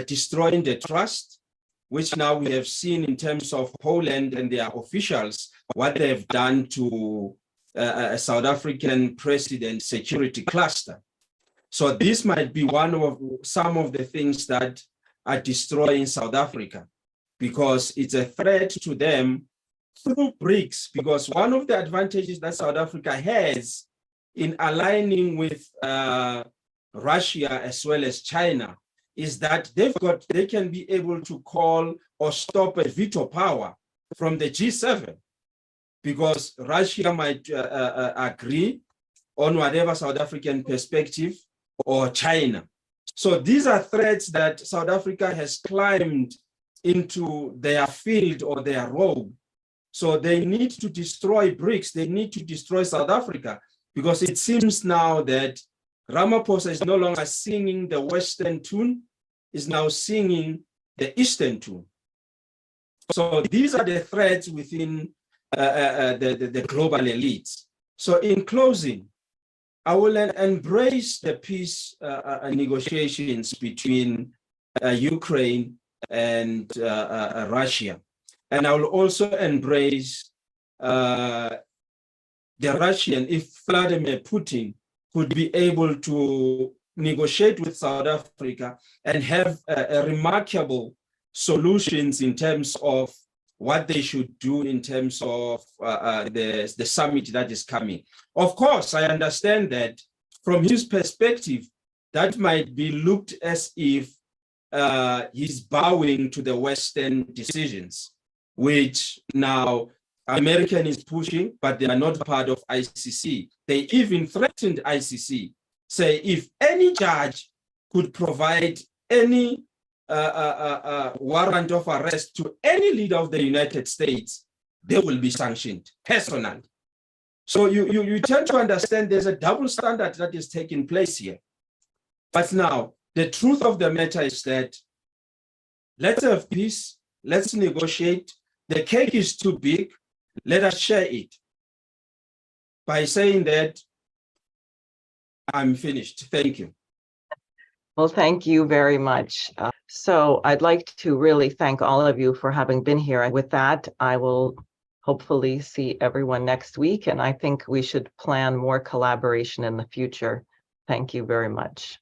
destroying the trust, which now we have seen in terms of Poland and their officials, what they've done to a South African president security cluster. So this might be some of the things that are destroying South Africa, because it's a threat to them through BRICS, because one of the advantages that South Africa has in aligning with Russia as well as China is that they can be able to call or stop a veto power from the G7, because Russia might agree on whatever South African perspective, or China. So these are threats that South Africa has climbed into their field or their robe. So they need to destroy BRICS, they need to destroy South Africa, because it seems now that Ramaphosa is no longer singing the Western tune, is now singing the Eastern tune. So these are the threats within the global elites. So in closing, I will embrace the peace negotiations between Ukraine and Russia. And I will also embrace the Russian, if Vladimir Putin could be able to negotiate with South Africa and have a remarkable solutions in terms of what they should do in terms of the summit that is coming. Of course, I understand that from his perspective, that might be looked as if he's bowing to the Western decisions, which now American is pushing, but they are not part of ICC. They even threatened ICC say if any judge could provide any warrant of arrest to any leader of the United States, they will be sanctioned personally. So you tend to understand there's a double standard that is taking place here. But now, the truth of the matter is that let's have peace, let's negotiate. The cake is too big, let us share it. By saying that, I'm finished. Thank you. Well, thank you very much. So I'd like to really thank all of you for having been here. And with that, I will hopefully see everyone next week. And I think we should plan more collaboration in the future. Thank you very much.